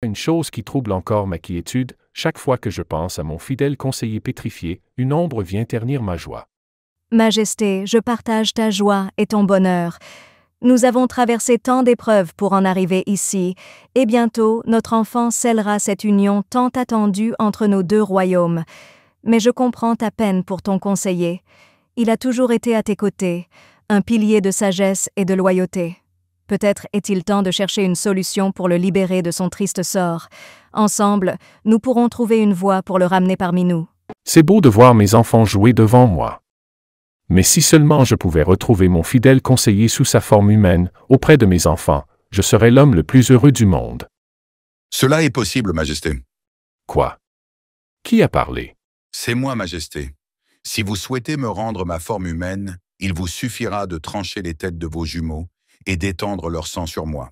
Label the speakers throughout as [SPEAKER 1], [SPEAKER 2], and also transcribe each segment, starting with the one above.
[SPEAKER 1] Une chose qui trouble encore ma quiétude, chaque fois que je pense à mon fidèle conseiller pétrifié, une ombre vient ternir ma joie.
[SPEAKER 2] Majesté, je partage ta joie et ton bonheur. Nous avons traversé tant d'épreuves pour en arriver ici, et bientôt notre enfant scellera cette union tant attendue entre nos deux royaumes. Mais je comprends ta peine pour ton conseiller. Il a toujours été à tes côtés, un pilier de sagesse et de loyauté. Peut-être est-il temps de chercher une solution pour le libérer de son triste sort. Ensemble, nous pourrons trouver une voie pour le ramener parmi nous.
[SPEAKER 1] C'est beau de voir mes enfants jouer devant moi. Mais si seulement je pouvais retrouver mon fidèle conseiller sous sa forme humaine, auprès de mes enfants, je serais l'homme le plus heureux du monde.
[SPEAKER 3] Cela est possible, Majesté.
[SPEAKER 1] Quoi? Qui a parlé?
[SPEAKER 3] C'est moi, Majesté. Si vous souhaitez me rendre ma forme humaine, il vous suffira de trancher les têtes de vos jumeaux et d'étendre leur sang sur moi.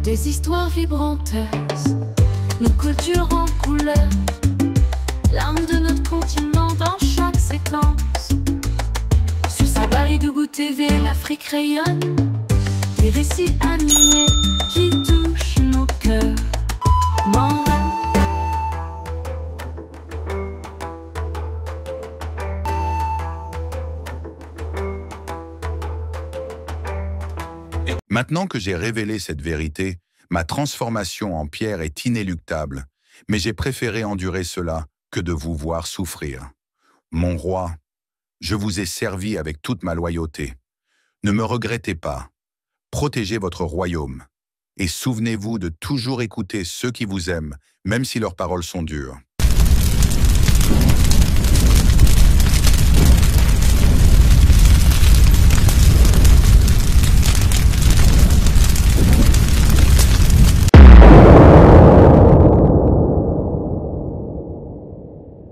[SPEAKER 4] Des histoires vibrantes, nos cultures en couleur, l'âme de notre continent dans chaque séquence. Sur sa Balidougou TV, l'Afrique rayonne, des récits animés qui touchent nos cœurs.
[SPEAKER 3] Maintenant que j'ai révélé cette vérité, ma transformation en pierre est inéluctable, mais j'ai préféré endurer cela que de vous voir souffrir. Mon roi, je vous ai servi avec toute ma loyauté. Ne me regrettez pas. Protégez votre royaume. Et souvenez-vous de toujours écouter ceux qui vous aiment, même si leurs paroles sont dures.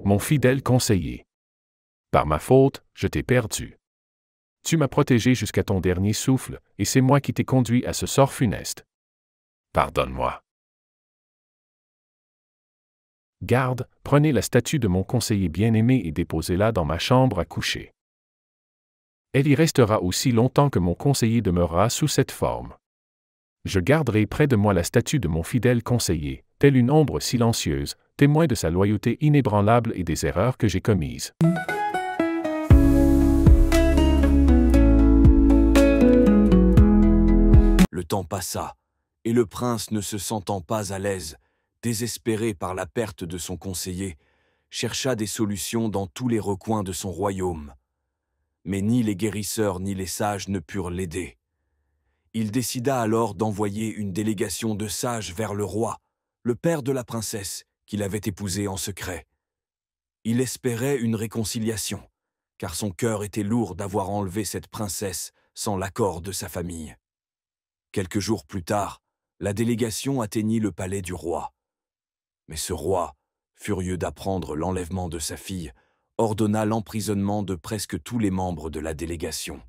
[SPEAKER 1] Mon fidèle conseiller. Par ma faute, je t'ai perdu. Tu m'as protégé jusqu'à ton dernier souffle, et c'est moi qui t'ai conduit à ce sort funeste. Pardonne-moi. Garde, prenez la statue de mon conseiller bien-aimé et déposez-la dans ma chambre à coucher. Elle y restera aussi longtemps que mon conseiller demeurera sous cette forme. Je garderai près de moi la statue de mon fidèle conseiller, telle une ombre silencieuse, témoin de sa loyauté inébranlable et des erreurs que j'ai commises.
[SPEAKER 5] Le temps passa, et le prince, ne se sentant pas à l'aise, désespéré par la perte de son conseiller, chercha des solutions dans tous les recoins de son royaume. Mais ni les guérisseurs ni les sages ne purent l'aider. Il décida alors d'envoyer une délégation de sages vers le roi, le père de la princesse, qu'il avait épousée en secret. Il espérait une réconciliation, car son cœur était lourd d'avoir enlevé cette princesse sans l'accord de sa famille. Quelques jours plus tard, la délégation atteignit le palais du roi. Mais ce roi, furieux d'apprendre l'enlèvement de sa fille, ordonna l'emprisonnement de presque tous les membres de la délégation.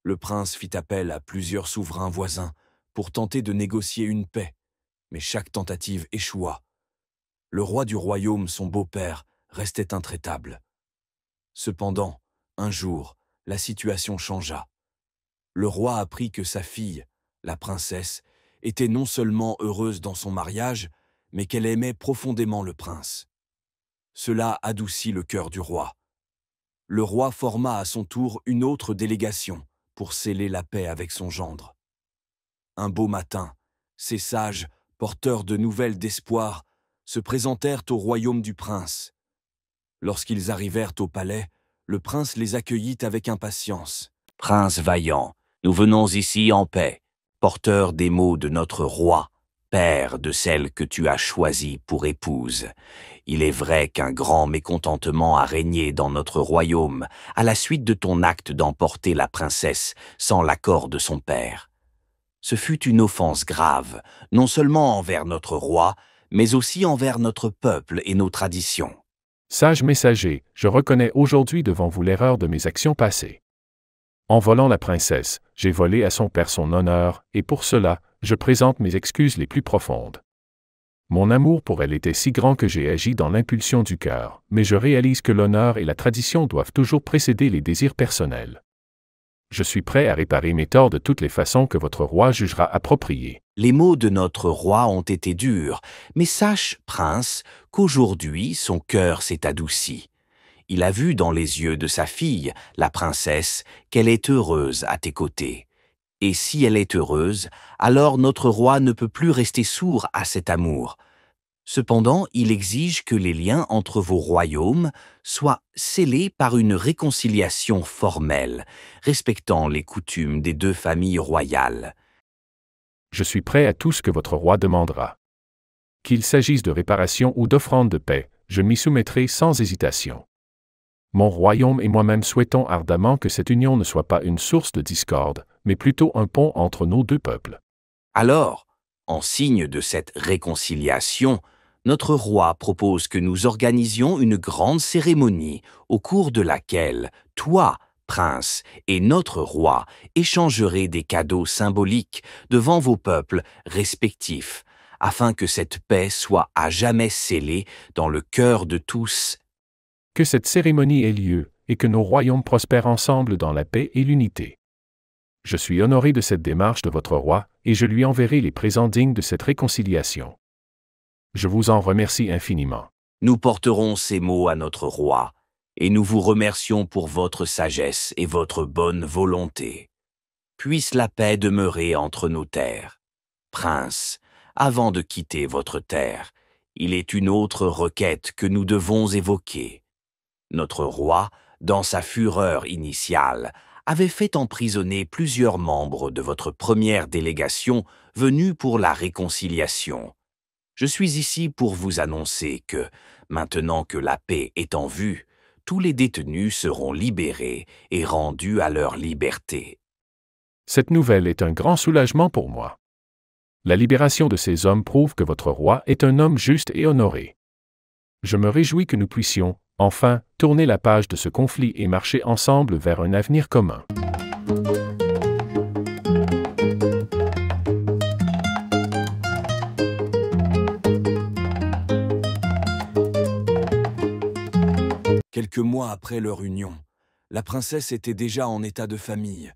[SPEAKER 5] Le prince fit appel à plusieurs souverains voisins pour tenter de négocier une paix, mais chaque tentative échoua. Le roi du royaume, son beau-père, restait intraitable. Cependant, un jour, la situation changea. Le roi apprit que sa fille, la princesse, était non seulement heureuse dans son mariage, mais qu'elle aimait profondément le prince. Cela adoucit le cœur du roi. Le roi forma à son tour une autre délégation pour sceller la paix avec son gendre. Un beau matin, ces sages, porteurs de nouvelles d'espoir, se présentèrent au royaume du prince. Lorsqu'ils arrivèrent au palais, le prince les accueillit avec impatience.
[SPEAKER 6] « Prince vaillant, nous venons ici en paix, porteurs des maux de notre roi, père de celle que tu as choisie pour épouse. Il est vrai qu'un grand mécontentement a régné dans notre royaume à la suite de ton acte d'emporter la princesse sans l'accord de son père. Ce fut une offense grave, non seulement envers notre roi, mais aussi envers notre peuple et nos traditions.
[SPEAKER 1] Sage messager, je reconnais aujourd'hui devant vous l'erreur de mes actions passées. En volant la princesse, j'ai volé à son père son honneur, et pour cela, je présente mes excuses les plus profondes. Mon amour pour elle était si grand que j'ai agi dans l'impulsion du cœur, mais je réalise que l'honneur et la tradition doivent toujours précéder les désirs personnels. Je suis prêt à réparer mes torts de toutes les façons que votre roi jugera appropriées.
[SPEAKER 6] Les mots de notre roi ont été durs, mais sache, prince, qu'aujourd'hui son cœur s'est adouci. Il a vu dans les yeux de sa fille, la princesse, qu'elle est heureuse à tes côtés. Et si elle est heureuse, alors notre roi ne peut plus rester sourd à cet amour. Cependant, il exige que les liens entre vos royaumes soient scellés par une réconciliation formelle, respectant les coutumes des deux familles royales.
[SPEAKER 1] Je suis prêt à tout ce que votre roi demandera. Qu'il s'agisse de réparation ou d'offrande de paix, je m'y soumettrai sans hésitation. Mon royaume et moi-même souhaitons ardemment que cette union ne soit pas une source de discorde, mais plutôt un pont entre nos deux peuples.
[SPEAKER 6] Alors, en signe de cette réconciliation, notre roi propose que nous organisions une grande cérémonie au cours de laquelle toi, prince, et notre roi échangerez des cadeaux symboliques devant vos peuples respectifs, afin que cette paix soit à jamais scellée dans le cœur de tous.
[SPEAKER 1] Que cette cérémonie ait lieu et que nos royaumes prospèrent ensemble dans la paix et l'unité. Je suis honoré de cette démarche de votre roi et je lui enverrai les présents dignes de cette réconciliation. Je vous en remercie infiniment.
[SPEAKER 6] Nous porterons ces mots à notre roi et nous vous remercions pour votre sagesse et votre bonne volonté. Puisse la paix demeurer entre nos terres. Prince, avant de quitter votre terre, il est une autre requête que nous devons évoquer. Notre roi, dans sa fureur initiale, avait fait emprisonner plusieurs membres de votre première délégation venus pour la réconciliation. Je suis ici pour vous annoncer que, maintenant que la paix est en vue, tous les détenus seront libérés et rendus à leur liberté.
[SPEAKER 1] Cette nouvelle est un grand soulagement pour moi. La libération de ces hommes prouve que votre roi est un homme juste et honoré. Je me réjouis que nous puissions, enfin, tourner la page de ce conflit et marcher ensemble vers un avenir commun.
[SPEAKER 5] Quelques mois après leur union, la princesse était déjà en état de famille.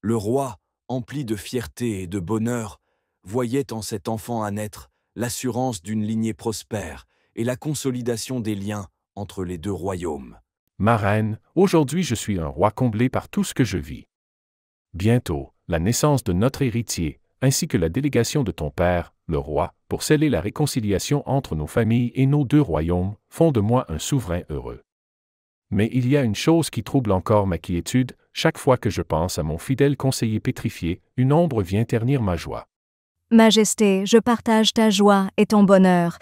[SPEAKER 5] Le roi, empli de fierté et de bonheur, voyait en cet enfant à naître l'assurance d'une lignée prospère et la consolidation des liens entre les deux royaumes.
[SPEAKER 1] Ma reine, aujourd'hui je suis un roi comblé par tout ce que je vis. Bientôt, la naissance de notre héritier, ainsi que la délégation de ton père, le roi, pour sceller la réconciliation entre nos familles et nos deux royaumes, font de moi un souverain heureux. Mais il y a une chose qui trouble encore ma quiétude, chaque fois que je pense à mon fidèle conseiller pétrifié, une ombre vient ternir ma joie.
[SPEAKER 2] Majesté, je partage ta joie et ton bonheur.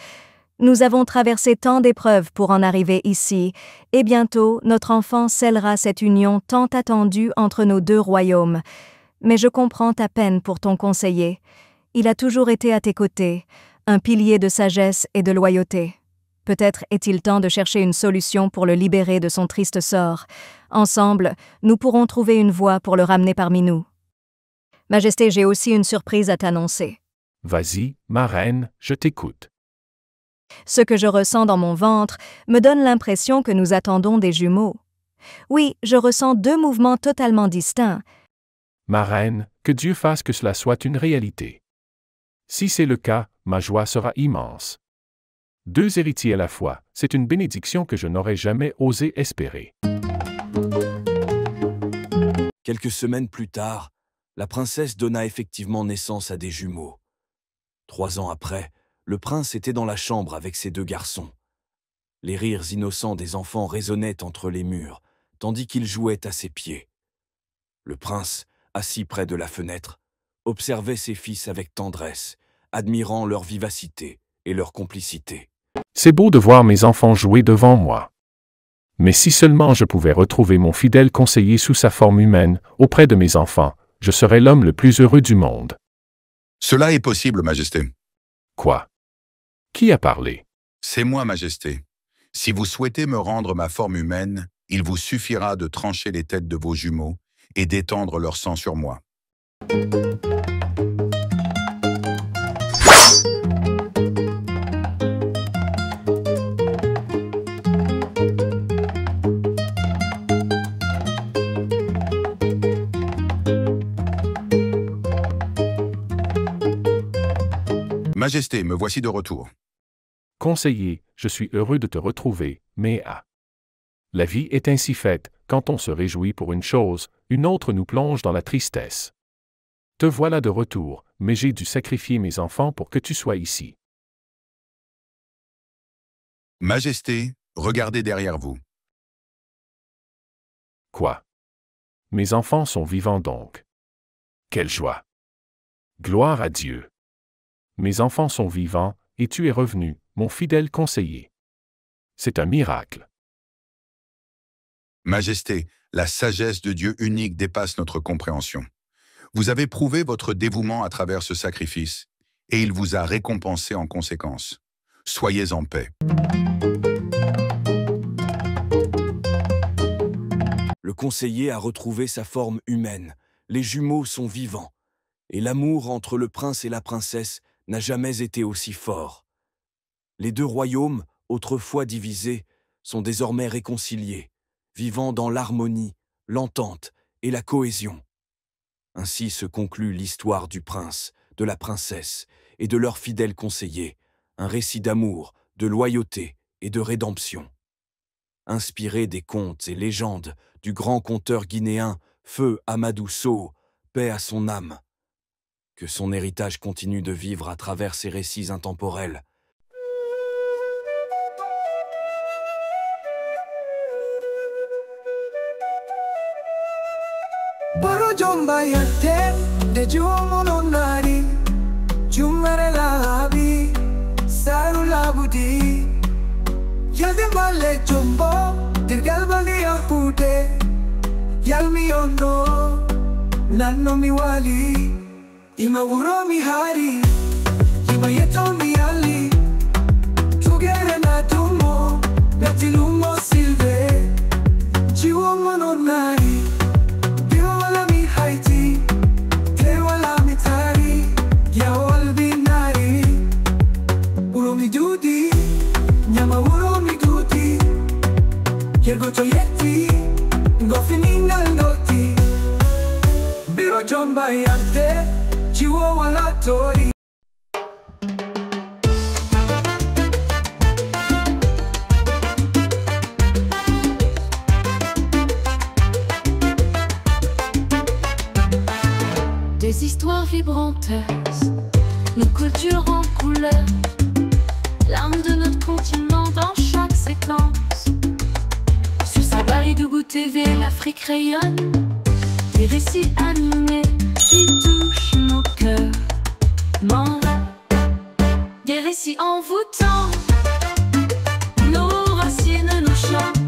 [SPEAKER 2] Nous avons traversé tant d'épreuves pour en arriver ici, et bientôt notre enfant scellera cette union tant attendue entre nos deux royaumes. Mais je comprends ta peine pour ton conseiller. Il a toujours été à tes côtés, un pilier de sagesse et de loyauté. Peut-être est-il temps de chercher une solution pour le libérer de son triste sort. Ensemble, nous pourrons trouver une voie pour le ramener parmi nous. Majesté, j'ai aussi une surprise à t'annoncer.
[SPEAKER 1] Vas-y, ma reine, je t'écoute.
[SPEAKER 2] Ce que je ressens dans mon ventre me donne l'impression que nous attendons des jumeaux. Oui, je ressens deux mouvements totalement distincts.
[SPEAKER 1] Ma reine, que Dieu fasse que cela soit une réalité. Si c'est le cas, ma joie sera immense. Deux héritiers à la fois, c'est une bénédiction que je n'aurais jamais osé espérer.
[SPEAKER 5] Quelques semaines plus tard, la princesse donna effectivement naissance à des jumeaux. 3 ans après, le prince était dans la chambre avec ses 2 garçons. Les rires innocents des enfants résonnaient entre les murs, tandis qu'ils jouaient à ses pieds. Le prince, assis près de la fenêtre, observait ses fils avec tendresse, admirant leur vivacité et leur complicité.
[SPEAKER 1] C'est beau de voir mes enfants jouer devant moi. Mais si seulement je pouvais retrouver mon fidèle conseiller sous sa forme humaine, auprès de mes enfants, je serais l'homme le plus heureux du monde.
[SPEAKER 3] Cela est possible, Majesté.
[SPEAKER 1] Quoi? Qui a parlé?
[SPEAKER 3] C'est moi, Majesté. Si vous souhaitez me rendre ma forme humaine, il vous suffira de trancher les têtes de vos jumeaux et d'étendre leur sang sur moi. Majesté, me voici de retour.
[SPEAKER 1] Conseiller, je suis heureux de te retrouver, mais la vie est ainsi faite, quand on se réjouit pour une chose, une autre nous plonge dans la tristesse. Te voilà de retour, mais j'ai dû sacrifier mes enfants pour que tu sois ici.
[SPEAKER 3] Majesté, regardez derrière vous.
[SPEAKER 1] Quoi? Mes enfants sont vivants donc. Quelle joie! Gloire à Dieu! Mes enfants sont vivants, et tu es revenu, mon fidèle conseiller. C'est un miracle.
[SPEAKER 3] Majesté, la sagesse de Dieu unique dépasse notre compréhension. Vous avez prouvé votre dévouement à travers ce sacrifice, et il vous a récompensé en conséquence. Soyez en paix.
[SPEAKER 5] Le conseiller a retrouvé sa forme humaine, les jumeaux sont vivants, et l'amour entre le prince et la princesse n'a jamais été aussi fort. Les deux royaumes, autrefois divisés, sont désormais réconciliés, vivant dans l'harmonie, l'entente et la cohésion. Ainsi se conclut l'histoire du prince, de la princesse et de leur fidèle conseiller, un récit d'amour, de loyauté et de rédemption. Inspiré des contes et légendes du grand conteur guinéen Feu Amadou Sow, paix à son âme. Que son héritage continue de vivre à travers ces récits intemporels.
[SPEAKER 7] Ima uromi hari, ima yetomi ali, tugere na tumo, betilumo silve, jiwo mononari, biwa wala mi haiti, te wala mi tari, ya walbi nari, uromi dudi, nyama uromi dudi, yergo toyeti, ngofini nalnoti, biro jomba yante.
[SPEAKER 4] Des histoires vibrantes, nos cultures en couleur, l'âme de notre continent dans chaque séquence. Sur Sabaridougou TV, l'Afrique rayonne, des récits animés qui touchent nos cœurs. Des récits envoûtants, nos racines, nos chants.